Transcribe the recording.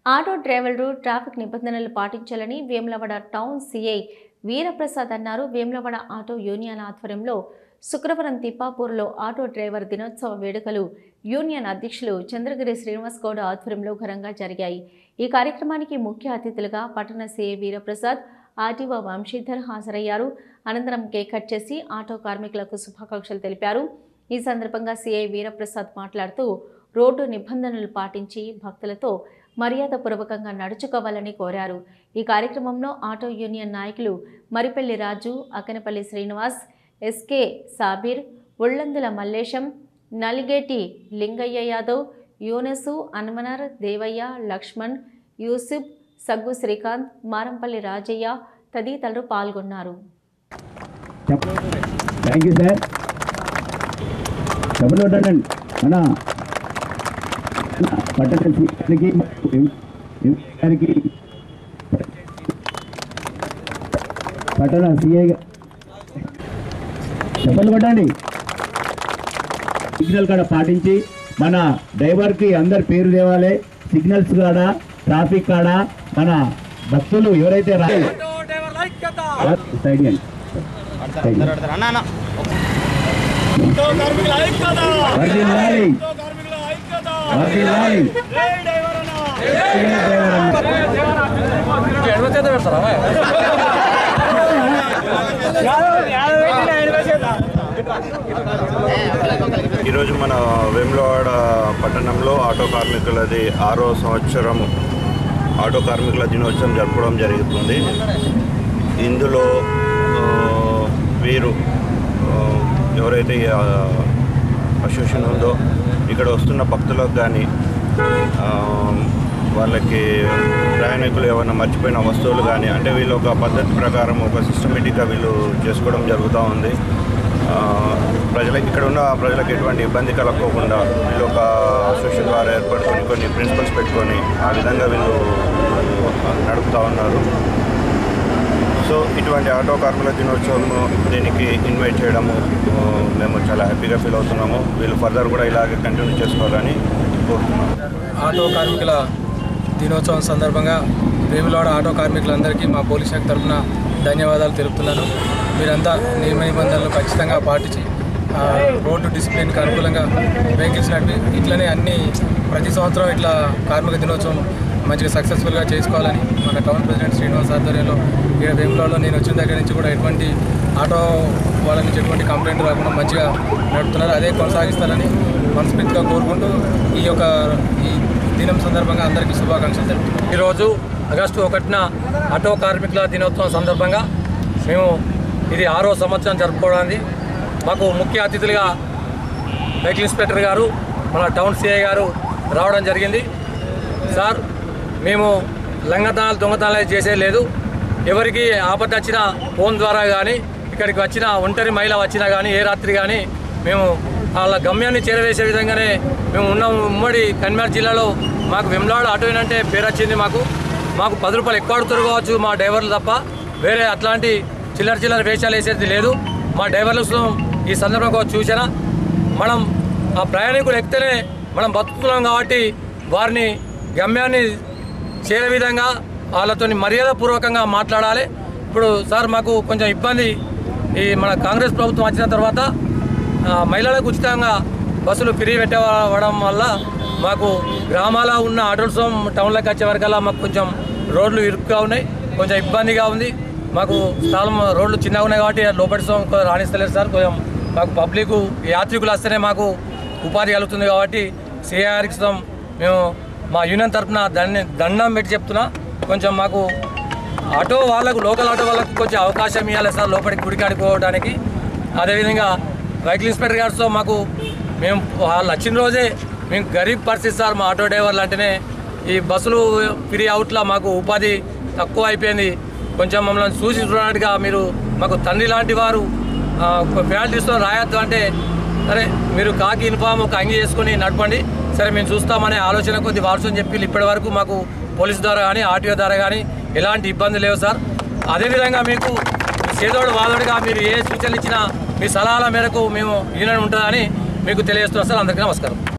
Auto డ్రైవర్లు traffic నిబంధనలు పాటించాలని వేములవాడ టౌన్ సీఐ వీరప్రసాద్ అన్నారు. వేములవాడ ఆటో యూనియన్ ఆధ్వర్యంలో శుక్రవారం తిప్పాపూర్లో ఆటో డ్రైవర్ దినోత్సవ వేడుకలు యూనియన్ అధ్యక్షులు చంద్రగిరి శ్రీనివాస్ గౌడ్ ఆధ్వర్యంలో ఘనంగా జరిగాయి. ఈ కార్యక్రమానికి ముఖ్య అతిథులుగా పట్టణ సీఐ వీరప్రసాద్, ఆర్టీఓ వంశీధర్ హాజరయ్యారు. అనంతరం కేక్ కట్ చేసి ఆటో కార్మికులకు శుభాకాంక్షలు తెలిపారు. ఈ సందర్భంగా సీఐ వీరప్రసాద్ మాట్లాడుతూ రోడ్డు నిబంధనలు పాటించి భక్తులతో మర్యాదపూర్వకంగా నడుచుకోవాలని కోరారు. ఈ కార్యక్రమంలో ఆటో యూనియన్ నాయకులు మరిపల్లి రాజు, అక్కనపల్లి శ్రీనివాస్, ఎస్కే సాబీర్, ఒళ్లందుల మల్లేశం, నలిగేటి లింగయ్య యాదవ్, యూనసు, అన్వనర్, దేవయ్య, లక్ష్మణ్, యూసుఫ్, సగ్గు శ్రీకాంత్, మారంపల్లి రాజయ్య తదితరులు పాల్గొన్నారు. పట్టణ సిఐ చెప్పలు కొట్టండి. సిగ్నల్ కాడ పాటించి మన డ్రైవర్కి అందరి పేరు తేవాలి. సిగ్నల్స్ కాడ, ట్రాఫిక్ కాడ మన భక్తులు ఎవరైతే ఈరోజు మన వేములవాడ పట్టణంలో ఆటో కార్మికులది 6వ సంవత్సరం ఆటో కార్మికుల దినోత్సవం జరుపుకోవడం జరుగుతుంది. ఇందులో వీరు ఎవరైతే అసోసియేషన్ ఉందో ఇక్కడ వస్తున్న భక్తులకు కానీ వాళ్ళకి ప్రయాణికులు ఏమైనా మర్చిపోయిన వస్తువులు కానీ అంటే వీళ్ళు ఒక పద్ధతి ప్రకారం ఒక సిస్టమేటిక్గా వీళ్ళు చేసుకోవడం జరుగుతూ ఉంది. ప్రజలకు ఇక్కడ ఉన్న ప్రజలకు ఎటువంటి ఇబ్బంది కలగకుండా వీళ్ళు ఒక అసోసియేషన్ ద్వారా ఏర్పడుకొని కొన్ని ప్రిన్సిపల్స్ పెట్టుకొని ఆ విధంగా వీళ్ళు నడుపుతూ ఉన్నారు. సో ఇటువంటి ఆటో కార్మికుల దినోత్సవం దీనికి ఇన్వైట్ చేయడము మేము చాలా హ్యాపీగా ఫీల్ అవుతున్నాము. వీళ్ళు ఫర్దర్ కూడా ఇలాగే కంటిన్యూ చేసుకోవాలని కోరుతున్నాము. ఆటో కార్మికుల దినోత్సవం సందర్భంగా వేములవాడ ఆటో కార్మికులందరికీ మా పోలీస్ శాఖ తరఫున ధన్యవాదాలు తెలుపుతున్నాను. మీరంతా నియమ నిబంధనలు ఖచ్చితంగా పాటించి రోడ్డు డిసిప్లిన్కి అనుకూలంగా వెహికల్స్ నడిపి ఇట్లనే ప్రతి సంవత్సరం ఇట్లా కార్మిక దినోత్సవం మంచిగా సక్సెస్ఫుల్గా చేసుకోవాలని మన టౌన్ ప్రెసిడెంట్ శ్రీనివాస్ ఆధ్వర్యంలో ఇక్కడ వేములవాడలో నేను వచ్చిన దగ్గర నుంచి కూడా ఎటువంటి ఆటో వాళ్ళ నుంచి ఎటువంటి కంప్లైంట్ రాకుండా మంచిగా నడుపుతున్నారు. అదే కొనసాగిస్తారని మనస్ఫూర్తిగా కోరుకుంటూ ఈ దినం సందర్భంగా అందరికీ శుభాకాంక్షలు తెలుపుతున్నాం. ఈరోజు ఆగస్టు 1న ఆటో కార్మికుల దినోత్సవం సందర్భంగా మేము ఇది 6వ సంవత్సరం జరుపుకోవడానికి మాకు ముఖ్య అతిథులుగా వెహికల్ ఇన్స్పెక్టర్ గారు, మన టౌన్ సిఐ గారు రావడం జరిగింది. సార్, మేము లంగతనాలు దొంగతనాలు చేసే లేదు. ఎవరికి ఆపద వచ్చినా ఫోన్ ద్వారా కానీ ఇక్కడికి వచ్చిన ఒంటరి మహిళ వచ్చినా కానీ ఏ రాత్రి కానీ మేము వాళ్ళ గమ్యాన్ని చేరవేసే విధంగానే మేము ఉన్నాము. ఉమ్మడి కన్మేర్ జిల్లాలో మాకు వేములవాడ ఆటో అంటే పేరు వచ్చింది. మాకు 10 రూపాయలు ఎక్కువ అడుగుతారు కావచ్చు మా డ్రైవర్లు తప్ప వేరే అట్లాంటి చిల్లర వేషాలు వేసేది లేదు. మా డ్రైవర్లు ఈ సందర్భంగా చూసినా మనం ఆ ప్రయాణికులు ఎక్కితేనే మనం బతుకుతున్నాం కాబట్టి వారిని గమ్యాన్ని చేరే విధంగా వాళ్ళతో మర్యాదపూర్వకంగా మాట్లాడాలి. ఇప్పుడు సార్ మాకు కొంచెం ఇబ్బంది, ఈ మన కాంగ్రెస్ ప్రభుత్వం వచ్చిన తర్వాత మహిళలకు ఉచితంగా బస్సులు ఫ్రీ పెట్టవడం వల్ల మాకు గ్రామాల ఉన్న ఆటోస్ టౌన్లోకి వచ్చే వరకల్లా మాకు కొంచెం రోడ్లు ఇరుకుగా ఉన్నాయి, కొంచెం ఇబ్బందిగా ఉంది. మాకు స్థలం రోడ్లు చిన్నగా ఉన్నాయి కాబట్టి లోపలి రాణిస్తలేదు సార్. కొంచెం మాకు పబ్లిక్ యాత్రికులు వస్తేనే మాకు ఉపాధి కలుగుతుంది కాబట్టి సిఐఆర్కి మేము మా యూనియన్ తరఫున దండం పెట్టి చెప్తున్నా. కొంచెం మాకు ఆటో వాళ్ళకు, లోకల్ ఆటో వాళ్ళకు కొంచెం అవకాశం ఇవ్వాలి సార్ లోపలికి గుడికాడికి పోవడానికి. అదేవిధంగా వెహికల్ ఇన్స్పెక్టర్ గారితో మేము వాళ్ళు వచ్చిన రోజే మేము గరీబ్ పరిస్థితి సార్. మా ఆటో డ్రైవర్లు అంటేనే ఈ బస్సులు ఫ్రీ అవుట్లా మాకు ఉపాధి తక్కువ అయిపోయింది. కొంచెం మమ్మల్ని చూసి చూడడానికి మీరు మాకు తండ్రి లాంటి వారు ప్యాంట్ తీసుకొని రాయొద్దు అంటే సరే మీరు కాకి యూనిఫామ్ ఒక అంగి చేసుకొని నడపండి, సరే మేము చూస్తామనే ఆలోచన కొద్ది వార్సని చెప్పి ఇప్పటి వరకు మాకు పోలీస్ ద్వారా కానీ ఆర్టీఓ ద్వారా కానీ ఎలాంటి ఇబ్బంది లేవు సార్. అదేవిధంగా మీకు చేదోడు వాదోడుగా మీరు ఏ సూచనలు ఇచ్చినా మీ సలహాల మేరకు మేము యూనియన్ ఉంటుందని మీకు తెలియజేస్తున్నాం సార్. అందరికీ నమస్కారం.